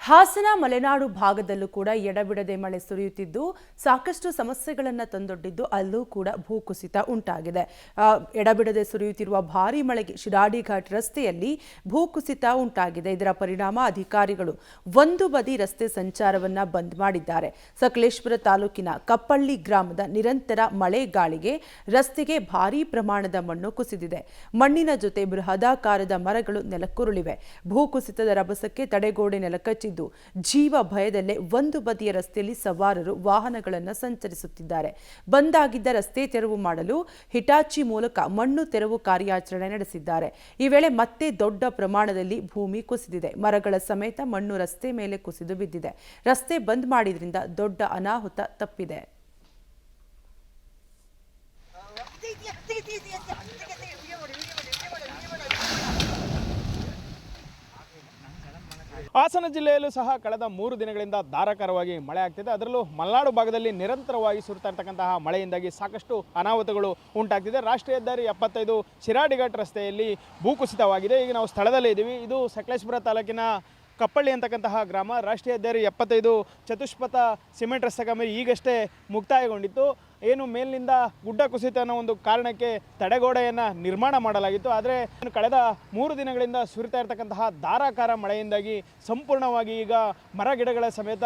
ಹಾಸನ ಮಲೆನಾಡು ಭಾಗದಲ್ಲೂ ಕೂಡ ಎಡಬಿಡದೆ ಮಳೆ ಸುರಿಯುತ್ತಿದ್ದು ಸಾಕಷ್ಟು ಸಮಸ್ಯೆಗಳನ್ನು ತಂದೊಡ್ಡಿದ್ದು ಅಲ್ಲೂ ಕೂಡ ಭೂಕುಸಿತ ಉಂಟಾಗಿದೆ. ಎಡಬಿಡದೆ ಸುರಿಯುತ್ತಿರುವ ಭಾರೀ ಮಳೆಗೆ ಶಿರಾಡಿ ಘಾಟ್ ರಸ್ತೆಯಲ್ಲಿ ಭೂಕುಸಿತ ಉಂಟಾಗಿದೆ. ಇದರ ಪರಿಣಾಮ ಅಧಿಕಾರಿಗಳು ಒಂದು ಬದಿ ರಸ್ತೆ ಸಂಚಾರವನ್ನ ಬಂದ್ ಮಾಡಿದ್ದಾರೆ. ಸಕಲೇಶಪುರ ತಾಲೂಕಿನ ಕಪ್ಪಳ್ಳಿ ಗ್ರಾಮದ ನಿರಂತರ ಮಳೆ ಗಾಳಿಗೆ ರಸ್ತೆಗೆ ಭಾರೀ ಪ್ರಮಾಣದ ಮಣ್ಣು ಕುಸಿದಿದೆ. ಮಣ್ಣಿನ ಜೊತೆ ಬೃಹದಾಕಾರದ ಮರಗಳು ನೆಲಕ್ಕುರುಳಿವೆ. ಭೂಕುಸಿತದ ರಭಸಕ್ಕೆ ತಡೆಗೋಡೆ ನೆಲಕಚ್ಚಿದ್ದು ಜೀವ ಭಯದಲ್ಲೇ ಒಂದು ಬದಿಯ ರಸ್ತೆಯಲ್ಲಿ ಸವಾರರು ವಾಹನಗಳನ್ನು ಸಂಚರಿಸುತ್ತಿದ್ದಾರೆ. ಬಂದಾಗಿದ್ದ ರಸ್ತೆ ತೆರವು ಮಾಡಲು ಹಿಟಾಚಿ ಮೂಲಕ ಮಣ್ಣು ತೆರವು ಕಾರ್ಯಾಚರಣೆ ನಡೆಸಿದ್ದಾರೆ. ಈ ವೇಳೆ ಮತ್ತೆ ದೊಡ್ಡ ಪ್ರಮಾಣದಲ್ಲಿ ಭೂಮಿ ಕುಸಿದಿದೆ. ಮರಗಳ ಸಮೇತ ಮಣ್ಣು ರಸ್ತೆ ಮೇಲೆ ಕುಸಿದು ಬಿದ್ದಿದೆ. ರಸ್ತೆ ಬಂದ್ ಮಾಡಿದ್ರಿಂದ ದೊಡ್ಡ ಅನಾಹುತ ತಪ್ಪಿದೆ. ಹಾಸನ ಜಿಲ್ಲೆಯಲ್ಲೂ ಸಹ ಕಳೆದ 3 ದಿನಗಳಿಂದ ಧಾರಾಕಾರವಾಗಿ ಮಳೆ ಆಗ್ತಿದೆ. ಅದರಲ್ಲೂ ಮಲೆನಾಡು ಭಾಗದಲ್ಲಿ ನಿರಂತರವಾಗಿ ಸುರಿತಾ ಇರತಕ್ಕಂತಹ ಮಳೆಯಿಂದಾಗಿ ಸಾಕಷ್ಟು ಅನಾಹುತಗಳು ಉಂಟಾಗ್ತಿದೆ. ರಾಷ್ಟ್ರೀಯ ಹೆದ್ದಾರಿ 75 ಶಿರಾಡಿ ಘಾಟ್ ರಸ್ತೆಯಲ್ಲಿ ಭೂಕುಸಿತವಾಗಿದೆ. ಈಗ ನಾವು ಸ್ಥಳದಲ್ಲೇ ಇದ್ದೀವಿ. ಇದು ಸಕಲೇಶಪುರ ತಾಲೂಕಿನ ಕಪ್ಪಳ್ಳಿ ಅಂತಕ್ಕಂತಹ ಗ್ರಾಮ. ರಾಷ್ಟ್ರೀಯ ಹೆದ್ದಾರಿ 75 ಚತುಷ್ಪಥ ಸಿಮೆಂಟ್ ರಸ್ತೆ ಕಾಮಗಾರಿ ಈಗಷ್ಟೇ ಮುಕ್ತಾಯಗೊಂಡಿತ್ತು. ಏನು ಮೇಲಿನಿಂದ ಗುಡ್ಡ ಕುಸಿತ ಅನ್ನೋ ಒಂದು ಕಾರಣಕ್ಕೆ ತಡೆಗೋಡೆಯನ್ನು ನಿರ್ಮಾಣ ಮಾಡಲಾಗಿತ್ತು. ಆದರೆ ಕಳೆದ 3 ದಿನಗಳಿಂದ ಸುರಿತಾ ಇರತಕ್ಕಂತಹ ಧಾರಾಕಾರ ಮಳೆಯಿಂದಾಗಿ ಸಂಪೂರ್ಣವಾಗಿ ಈಗ ಮರ ಗಿಡಗಳ ಸಮೇತ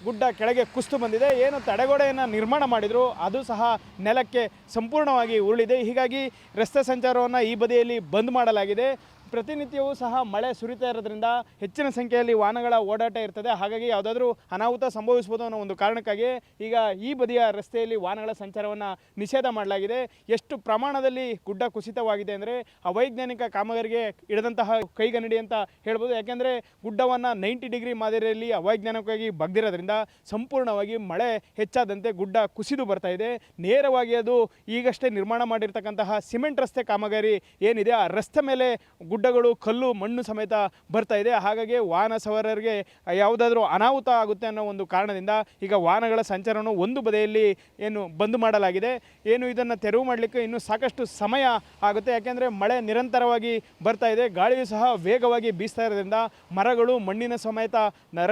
ಗುಡ್ಡ ಕೆಳಗೆ ಕುಸಿದು ಬಂದಿದೆ. ಏನು ತಡೆಗೋಡೆಯನ್ನು ನಿರ್ಮಾಣ ಮಾಡಿದ್ರು ಅದು ಸಹ ನೆಲಕ್ಕೆ ಸಂಪೂರ್ಣವಾಗಿ ಉರುಳಿದೆ. ಹೀಗಾಗಿ ರಸ್ತೆ ಸಂಚಾರವನ್ನು ಈ ಬದಿಯಲ್ಲಿ ಬಂದ್ ಮಾಡಲಾಗಿದೆ. ಪ್ರತಿನಿತ್ಯವೂ ಸಹ ಮಳೆ ಸುರಿತಾ ಇರೋದ್ರಿಂದ ಹೆಚ್ಚಿನ ಸಂಖ್ಯೆಯಲ್ಲಿ ವಾಹನಗಳ ಓಡಾಟ ಇರ್ತದೆ. ಹಾಗಾಗಿ ಯಾವುದಾದ್ರೂ ಅನಾಹುತ ಸಂಭವಿಸಬಹುದು ಅನ್ನೋ ಒಂದು ಕಾರಣಕ್ಕಾಗಿ ಈಗ ಈ ಬದಿಯ ರಸ್ತೆಯಲ್ಲಿ ವಾಹನಗಳ ಸಂಚಾರವನ್ನು ನಿಷೇಧ ಮಾಡಲಾಗಿದೆ. ಎಷ್ಟು ಪ್ರಮಾಣದಲ್ಲಿ ಗುಡ್ಡ ಕುಸಿತವಾಗಿದೆ ಅಂದರೆ ಅವೈಜ್ಞಾನಿಕ ಕಾಮಗಾರಿಗೆ ಇಡದಂತಹ ಕೈಗನ್ನಡಿ ಅಂತ ಹೇಳ್ಬೋದು. ಯಾಕೆಂದರೆ ಗುಡ್ಡವನ್ನು 90 ಡಿಗ್ರಿ ಮಾದರಿಯಲ್ಲಿ ಅವೈಜ್ಞಾನಿಕವಾಗಿ ಬಗ್ದಿರೋದ್ರಿಂದ ಸಂಪೂರ್ಣವಾಗಿ ಮಳೆ ಹೆಚ್ಚಾದಂತೆ ಗುಡ್ಡ ಕುಸಿದು ಬರ್ತಾ ಇದೆ. ನೇರವಾಗಿ ಅದು ಈಗಷ್ಟೇ ನಿರ್ಮಾಣ ಮಾಡಿರ್ತಕ್ಕಂತಹ ಸಿಮೆಂಟ್ ರಸ್ತೆ ಕಾಮಗಾರಿ ಏನಿದೆ ಆ ರಸ್ತೆ ಮೇಲೆ ಗುಡ್ಡಗಳು ಕಲ್ಲು ಮಣ್ಣು ಸಮೇತ ಬರ್ತಾ ಇದೆ. ಹಾಗಾಗಿ ವಾಹನ ಸವಾರರಿಗೆ ಯಾವುದಾದ್ರೂ ಅನಾಹುತ ಆಗುತ್ತೆ ಅನ್ನೋ ಒಂದು ಕಾರಣದಿಂದ ಈಗ ವಾಹನಗಳ ಸಂಚಾರವನ್ನು ಒಂದು ಬದಿಯಲ್ಲಿ ಏನು ಬಂದ್ ಮಾಡಲಾಗಿದೆ. ಏನು ಇದನ್ನು ತೆರವು ಮಾಡಲಿಕ್ಕೆ ಇನ್ನೂ ಸಾಕಷ್ಟು ಸಮಯ ಆಗುತ್ತೆ. ಯಾಕೆಂದರೆ ಮಳೆ ನಿರಂತರವಾಗಿ ಬರ್ತಾ ಇದೆ. ಗಾಳಿಯು ಸಹ ವೇಗವಾಗಿ ಬೀಸ್ತಾ ಇರೋದ್ರಿಂದ ಮರಗಳು ಮಣ್ಣಿನ ಸಮೇತ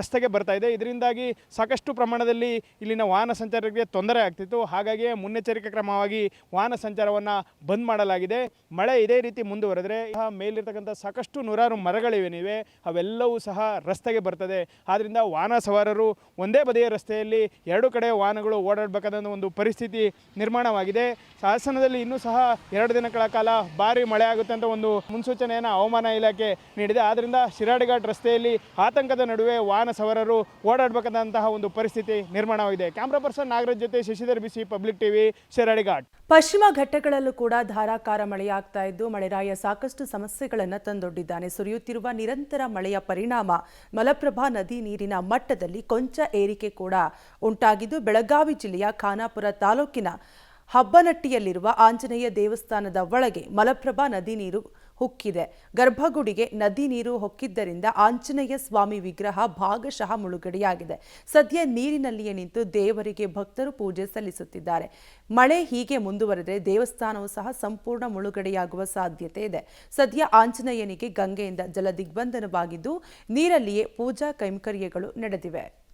ರಸ್ತೆಗೆ ಬರ್ತಾ ಇದೆ. ಇದರಿಂದಾಗಿ ಸಾಕಷ್ಟು ಪ್ರಮಾಣದಲ್ಲಿ ಇಲ್ಲಿನ ವಾಹನ ಸಂಚಾರಕ್ಕೆ ತೊಂದರೆ ಆಗ್ತಿತ್ತು. ಹಾಗಾಗಿ ಮುನ್ನೆಚ್ಚರಿಕೆ ಕ್ರಮವಾಗಿ ವಾಹನ ಸಂಚಾರವನ್ನು ಬಂದ್ ಮಾಡಲಾಗಿದೆ. ಮಳೆ ಇದೇ ರೀತಿ ಮುಂದುವರೆದರೆ ಮೇಲಿರ್ತಕ್ಕಂಥ ಸಾಕಷ್ಟು ನೂರಾರು ಮರಗಳಿವೇನಿವೆ ಅವೆಲ್ಲವೂ ಸಹ ರಸ್ತೆಗೆ ಬರ್ತದೆ. ಆದ್ದರಿಂದ ವಾಹನ ಸವಾರರು ಒಂದೇ ಬದಿಯ ರಸ್ತೆಯಲ್ಲಿ 2 ಕಡೆ ವಾಹನಗಳು ಓಡಾಡಬೇಕಾದ ಒಂದು ಪರಿಸ್ಥಿತಿ ನಿರ್ಮಾಣವಾಗಿದೆ. ಹಾಸನದಲ್ಲಿ ಇನ್ನೂ ಸಹ 2 ದಿನಗಳ ಕಾಲ ಭಾರಿ ಮಳೆ ಆಗುತ್ತೆ ಅಂತ ಒಂದು ಮುನ್ಸೂಚನೆಯನ್ನು ಹವಾಮಾನ ಇಲಾಖೆ ನೀಡಿದೆ. ಆದ್ದರಿಂದ ಶಿರಾಡಿ ಘಾಟ್ ರಸ್ತೆಯಲ್ಲಿ ಆತಂಕದ ನಡುವೆ ವಾಹನ ಸವಾರರು ಓಡಾಡಬೇಕಾದಂತಹ ಒಂದು ಪರಿಸ್ಥಿತಿ ನಿರ್ಮಾಣವಾಗಿದೆ. ಕ್ಯಾಮ್ರಾ ಪರ್ಸನ್ ನಾಗರಾಜ್ ಜೊತೆ ಶಶಿಧರ್ ಬಿಸಿ, ಪಬ್ಲಿಕ್ ಟಿವಿ, ಶಿರಾಡಿ ಘಾಟ್. ಪಶ್ಚಿಮ ಘಟ್ಟಗಳಲ್ಲೂ ಕೂಡ ಧಾರಾಕಾರ ಮಳೆಯಾಗ್ತಾ ಇದ್ದು ಮಳೆರಾಯ ಸಾಕಷ್ಟು ಸಮಸ್ಯೆಗಳನ್ನು ತಂದೊಡ್ಡಿದ್ದಾನೆ. ಸುರಿಯುತ್ತಿರುವ ನಿರಂತರ ಮಳೆಯ ಪರಿಣಾಮ ಮಲಪ್ರಭಾ ನದಿ ನೀರಿನ ಮಟ್ಟದಲ್ಲಿ ಕೊಂಚ ಏರಿಕೆ ಕೂಡ ಉಂಟಾಗಿದ್ದು ಬೆಳಗಾವಿ ಜಿಲ್ಲೆಯ ಖಾನಾಪುರ ತಾಲೂಕಿನ ಹಬ್ಬನಟ್ಟಿಯಲ್ಲಿರುವ ಆಂಜನೇಯ ದೇವಸ್ಥಾನದ ಒಳಗೆ ಮಲಪ್ರಭಾ ನದಿ ನೀರು ಹೊಕ್ಕಿದೆ. ಗರ್ಭಗುಡಿಗೆ ನದಿ ನೀರು ಹೊಕ್ಕಿದ್ದರಿಂದ ಆಂಜನೇಯ ಸ್ವಾಮಿ ವಿಗ್ರಹ ಭಾಗಶಃ ಮುಳುಗಡೆಯಾಗಿದೆ. ಸದ್ಯ ನೀರಿನಲ್ಲಿಯೇ ನಿಂತು ದೇವರಿಗೆ ಭಕ್ತರು ಪೂಜೆ ಸಲ್ಲಿಸುತ್ತಿದ್ದಾರೆ. ಮಳೆ ಹೀಗೆ ಮುಂದುವರೆದರೆ ದೇವಸ್ಥಾನವು ಸಹ ಸಂಪೂರ್ಣ ಮುಳುಗಡೆಯಾಗುವ ಸಾಧ್ಯತೆ ಇದೆ. ಸದ್ಯ ಆಂಜನೇಯನಿಗೆ ಗಂಗೆಯಿಂದ ಜಲ ದಿಗ್ಬಂಧನವಾಗಿದ್ದು ನೀರಲ್ಲಿಯೇ ಪೂಜಾ ಕೈಂಕರ್ಯಗಳು ನಡೆದಿವೆ.